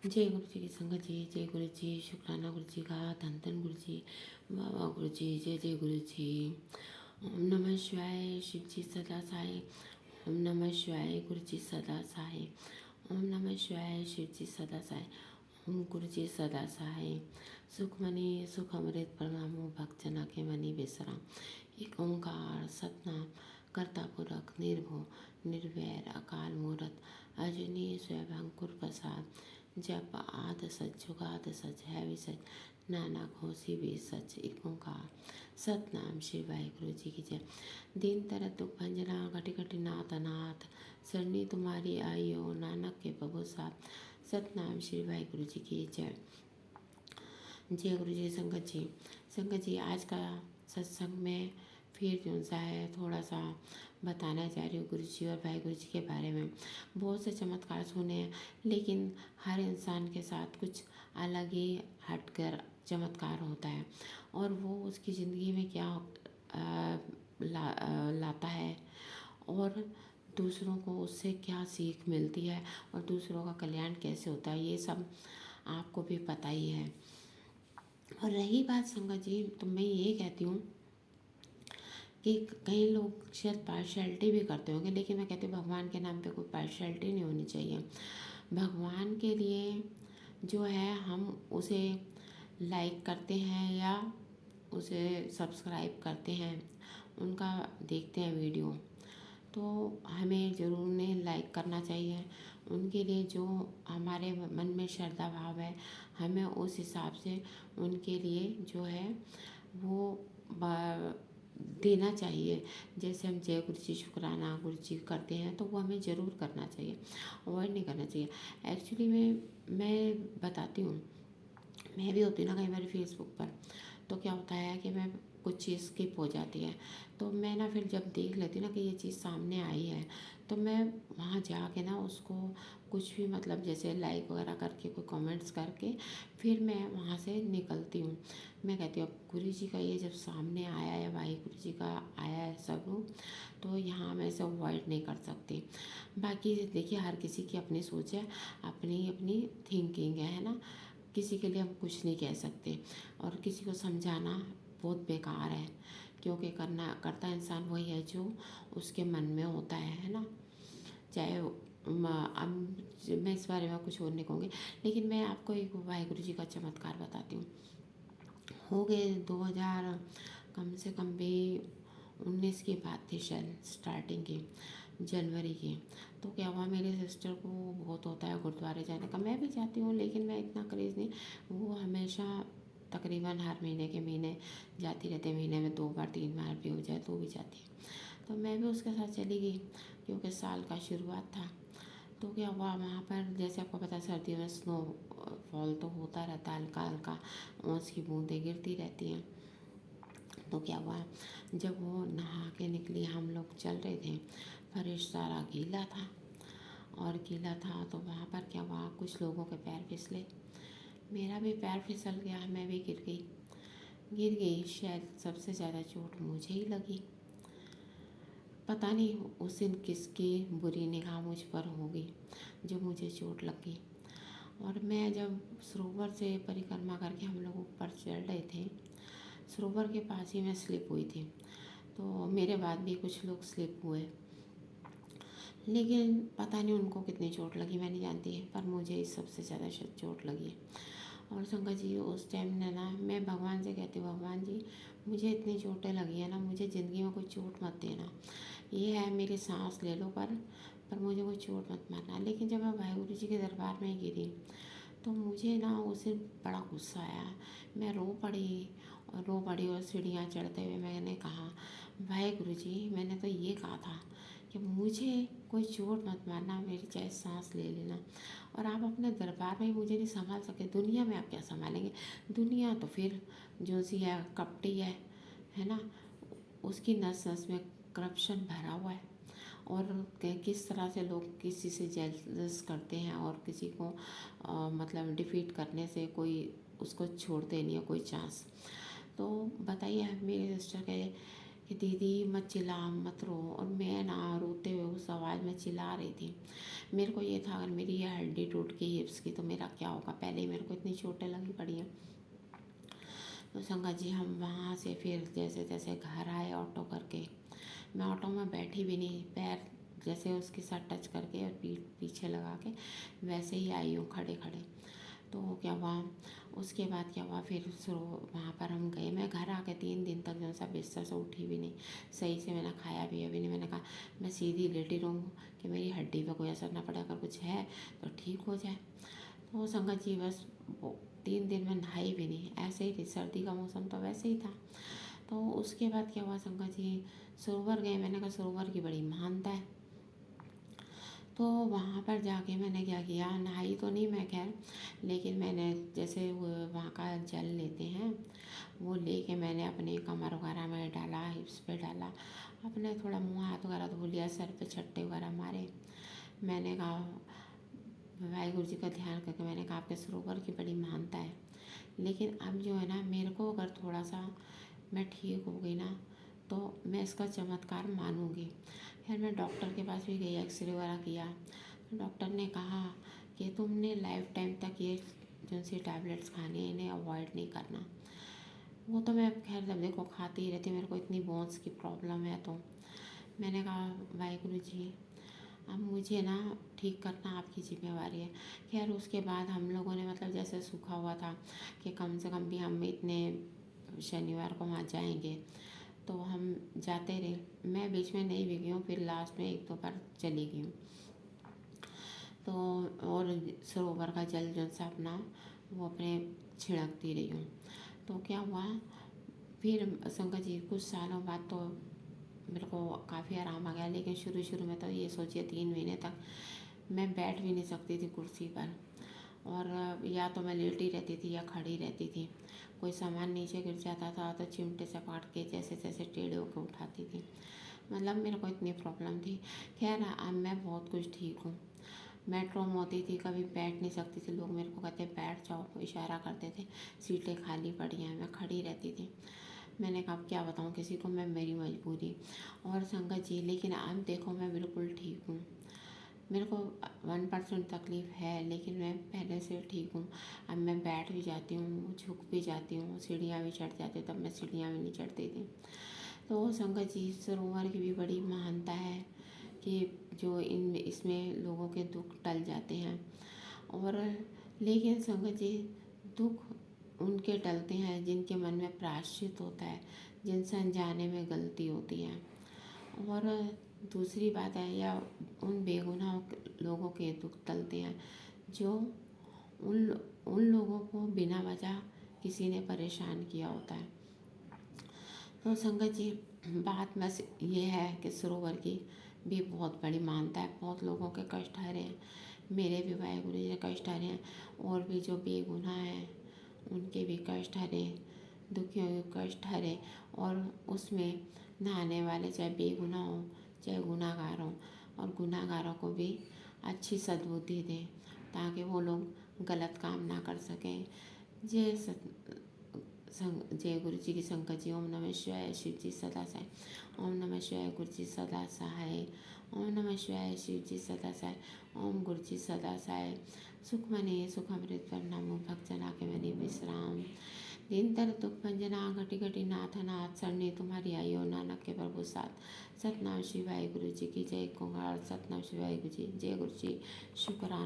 जय गुरु जी की संगत जी, जय गुरु जी, शुक्राना गुरु जी का, धन धन गुरु जी, बाबा गुरु जी, जय जय गुरु जी। ओम नमः शिवाय, शिव जी सदा साई। ओम नमः शिवाय, गुरु जी सदा साई। ओम नमः शिवाय, शिव जी सदा साई। ओम गुरु जी सदा सहाय। सुखमणि सुख अमृत प्रणामो भक्त जना के मणि बेसरा। एक ओंकार सतनाम करता पुरख निर्भो निर्वैर अकाल मूरत अजनी स्वयंभंकुर प्रसाद। जप आद सच जुगाद सच है भी सच नाना घोषी भी सच। एक ओंकार सतनाम श्री वाहिगुरु जी की जय। दीन तरत दुख भंजना घटी घटी नाथ अनाथ सरनी तुम्हारी आइयो नानक के प्रभु साथ। सतनाम श्री वाहिगुरु जी की जय। जय गुरु जी। संगत जी आज का सत्संग में फिर जो सा है थोड़ा सा बताना चाह रही हूँ गुरु जी और वाहिगुरु जी के बारे में। बहुत से चमत्कार सुने हैं, लेकिन हर इंसान के साथ कुछ अलग ही हटकर चमत्कार होता है और वो उसकी ज़िंदगी में क्या लाता है और दूसरों को उससे क्या सीख मिलती है और दूसरों का कल्याण कैसे होता है, ये सब आपको भी पता ही है। और रही बात संगत जी, तो मैं ये कहती हूँ कि कई लोग शायद पार्शियलिटी भी करते होंगे, लेकिन मैं कहती हूँ भगवान के नाम पे कोई पार्शियलिटी नहीं होनी चाहिए। भगवान के लिए जो है हम उसे लाइक करते हैं या उसे सब्सक्राइब करते हैं, उनका देखते हैं वीडियो, तो हमें ज़रूर उन्हें लाइक करना चाहिए। उनके लिए जो हमारे मन में श्रद्धा भाव है, हमें उस हिसाब से उनके लिए जो है वो देना चाहिए। जैसे हम जय गुरु जी शुक्राना गुरु जी करते हैं, तो वो हमें ज़रूर करना चाहिए, अवॉइड नहीं करना चाहिए। एक्चुअली में मैं बताती हूँ, मैं भी होती हूँ ना कई बार फेसबुक पर, तो क्या होता है कि मैं कुछ चीज़ स्किप हो जाती है, तो मैं ना फिर जब देख लेती हूँ ना कि ये चीज़ सामने आई है, तो मैं वहाँ जाके ना उसको कुछ भी मतलब जैसे लाइक वगैरह करके कोई कमेंट्स करके फिर मैं वहाँ से निकलती हूँ। मैं कहती हूँ गुरु जी का ये जब सामने आया है, वाहिगुरु जी का आया है स्वरूप, तो यहाँ मैं इसे अवॉइड नहीं कर सकती। बाकी देखिए हर किसी की अपनी सोच है, अपनी अपनी थिंकिंग है ना, किसी के लिए हम कुछ नहीं कह सकते और किसी को समझाना बहुत बेकार है, क्योंकि करता इंसान वही है जो उसके मन में होता है ना। चाहे मैं इस बारे में कुछ और नहीं कहूँगी, लेकिन मैं आपको एक वाहिगुरु जी का चमत्कार बताती हूँ। हो गए 2000 कम से कम भी 19 की बात थी शायद, स्टार्टिंग की जनवरी की। तो क्या हुआ, मेरे सिस्टर को बहुत होता है गुरुद्वारे जाने का, मैं भी जाती हूँ लेकिन मैं इतना क्रेज़ नहीं। वो हमेशा तकरीबन हर महीने के महीने जाती रहती है, महीने में 2 बार 3 बार भी हो जाए तो भी जाती है। तो मैं भी उसके साथ चली गई, क्योंकि साल का शुरुआत था। तो क्या हुआ वहाँ पर, जैसे आपको पता है सर्दियों में स्नो फॉल तो होता रहता है, हल्का हल्का ओस की बूंदें गिरती रहती हैं। तो क्या हुआ, जब वो नहा के निकली, हम लोग चल रहे थे, फर्श सारा गीला था और गीला था तो वहाँ पर क्या हुआ, कुछ लोगों के पैर फिसले, मेरा भी पैर फिसल गया, मैं भी गिर गई। शायद सबसे ज़्यादा चोट मुझे ही लगी। पता नहीं उस दिन किसकी बुरी निगाह मुझ पर होगी जो मुझे चोट लगी। और मैं जब सरोवर से परिक्रमा करके हम लोग ऊपर चढ़ रहे थे, सरोवर के पास ही मैं स्लिप हुई थी। तो मेरे बाद भी कुछ लोग स्लिप हुए, लेकिन पता नहीं उनको कितनी चोट लगी, मैं नहीं जानती, पर मुझे इस सबसे ज़्यादा चोट लगी। और शंकर जी उस टाइम ने ना, मैं भगवान से कहती हूँ भगवान जी मुझे इतनी चोटें लगी है ना, मुझे ज़िंदगी में कोई चोट मत देना। ये है मेरी सांस ले लो, पर मुझे कोई चोट मत मारना। लेकिन जब मैं वाहिगुरु जी के दरबार में गिरी, तो मुझे ना उस दिन बड़ा गुस्सा आया। मैं रो पड़ी और सीढ़ियाँ चढ़ते हुए मैंने कहा, वाहिगुरु जी मैंने तो ये कहा था कि मुझे कोई चोट मत मारना, मेरी चाहे सांस ले लेना, और आप अपने दरबार में ही मुझे नहीं संभाल सके, दुनिया में आप क्या संभालेंगे। दुनिया तो फिर जो सी है कपटी है ना, उसकी नस नस में करप्शन भरा हुआ है, और किस तरह से लोग किसी से जेलस करते हैं और किसी को मतलब डिफीट करने से कोई उसको छोड़ते नहीं है कोई चांस। तो बताइए, मेरे सिस्टर कि दीदी मत चिल्ला मत रो। और मैं ना रोते हुए उस आवाज़ में चिल्ला रही थी। मेरे को ये था अगर मेरी ये हड्डी टूट गई हिप्स की तो मेरा क्या होगा, पहले ही मेरे को इतनी चोटें लगी पड़ी हैं। तो संगत जी हम वहाँ से फिर जैसे तैसे घर आए ऑटो करके। मैं ऑटो में बैठी भी नहीं, पैर जैसे उसके साथ टच करके और पीठ पीछे लगा के वैसे ही आई हूँ खड़े खड़े। तो क्या हुआ, उसके बाद क्या हुआ, फिर वहाँ पर हम गए। मैं घर आके 3 दिन तक जो सा बिस्तर से उठी भी नहीं, सही से मैंने खाया भी अभी नहीं। मैंने कहा मैं सीधी लेटी रहूँ कि मेरी हड्डी पर कोई असर ना पड़े, अगर कुछ है तो ठीक हो जाए। तो संगत जी बस 3 दिन में नहाई भी नहीं, ऐसे ही थी, सर्दी का मौसम तो वैसे ही था। तो उसके बाद क्या हुआ संगत जी, सरोवर गए। मैंने कहा सरोवर की बड़ी महानता है। तो वहाँ पर जाके मैंने क्या किया, नहाई तो नहीं मैं खैर, लेकिन मैंने जैसे वो वहाँ का जल लेते हैं वो लेके मैंने अपने कमर वगैरह में डाला, हिप्स पे डाला, अपने थोड़ा मुँह हाथ वगैरह धो लिया, सर पे छट्टे वगैरह मारे। मैंने कहा वाहिगुरु जी का ध्यान करके मैंने कहा आपके सरोवर की बड़ी महानता है। लेकिन अब जो है ना, मेरे को अगर थोड़ा सा मैं ठीक हो गई ना तो मैं इसका चमत्कार मानूंगी। फिर मैं डॉक्टर के पास भी गई, एक्सरे वगैरह किया। तो डॉक्टर ने कहा कि तुमने लाइफ टाइम तक ये जो सी टैबलेट्स खानी है, इन्हें अवॉइड नहीं करना। वो तो मैं खैर जब देखो खाती ही रहती, मेरे को इतनी बोन्स की प्रॉब्लम है। तो मैंने कहा वाहिगुरु जी अब मुझे ना ठीक करना आपकी जिम्मेवारी है। खैर उसके बाद हम लोगों ने मतलब जैसे सूखा हुआ था कि कम से कम भी हम इतने शनिवार को वहाँ जाएंगे, तो हम जाते रहे। मैं बीच में नहीं भी गई हूँ, फिर लास्ट में 1-2 बार चली गई हूँ। तो और सरोवर का जल जो सा अपना वो अपने छिड़कती रही हूँ। तो क्या हुआ, फिर संगत जी कुछ सालों बाद तो मेरे को काफ़ी आराम आ गया। लेकिन शुरू शुरू में तो ये सोचिए 3 महीने तक मैं बैठ भी नहीं सकती थी कुर्सी पर, और या तो मैं लेटी रहती थी या खड़ी रहती थी। कोई सामान नीचे गिर जाता था तो चिमटे से काट के जैसे तैसे टेढ़े होकर उठाती थी। मतलब मेरे को इतनी प्रॉब्लम थी। खैर अब मैं बहुत कुछ ठीक हूँ। मेट्रो में होती थी, कभी बैठ नहीं सकती थी, लोग मेरे को कहते बैठ जाओ, इशारा करते थे, सीटें खाली पड़ी हैं, मैं खड़ी रहती थी। मैंने कहा अब क्या बताऊँ किसी को, मैं मेरी मजबूरी। और संगत जी लेकिन अब देखो मैं बिल्कुल ठीक हूँ। मेरे को 1% तकलीफ़ है, लेकिन मैं पहले से ठीक हूँ। अब मैं बैठ भी जाती हूँ, झुक भी जाती हूँ, सीढ़ियाँ भी चढ़ जाती हूँ, तब मैं सीढ़ियाँ भी नहीं चढ़ती थी। तो संगत जी सरोवर की भी बड़ी महानता है कि जो इसमें लोगों के दुख टल जाते हैं। और लेकिन संगत जी दुख उनके टलते हैं जिनके मन में प्रायश्चित होता है, जिनसे अनजाने में गलती होती है। और दूसरी बात है, या उन बेगुनाह लोगों के दुख टलते हैं जो उन उन लोगों को बिना वजह किसी ने परेशान किया होता है। तो संगत जी बात बस ये है कि सरोवर की भी बहुत बड़ी मानता है। बहुत लोगों के कष्ट हरे हैं, मेरे भी वाहिगुरु जी ने कष्ट हरे हैं, और भी जो बेगुनाह हैं उनके भी कष्ट हरे, दुखियों के कष्ट हरे। और उसमें नहाने वाले चाहे बेगुनाह हो चाहे गुनाहगार हो, और गुनाहगारों को भी अच्छी सद्बुद्धि दें ताकि वो लोग गलत काम ना कर सकें। जय जय गुरु जी की संगत जी। ओम नमः शिवाय, शिव जी सदा सहाय। ओम नमः शिवाय, गुरु जी सदा सहाय। ओम नमः शिवाय, शिव जी सदा सहाय। ओम गुरु जी सदा सहाय। सुख मने सुख अमृत पर नमो भक्तना के मनि विश्राम। दिन तर दुख भंजना घटी घटी नाथ नाथ, सरने तुम्हारी आयो नानक के प्रभु साथ। सतनाम शिवाय गुरु जी की जय। कुंगार सतनाम शिवाय गुरु जी, जय गुरु जी, शुक्राना।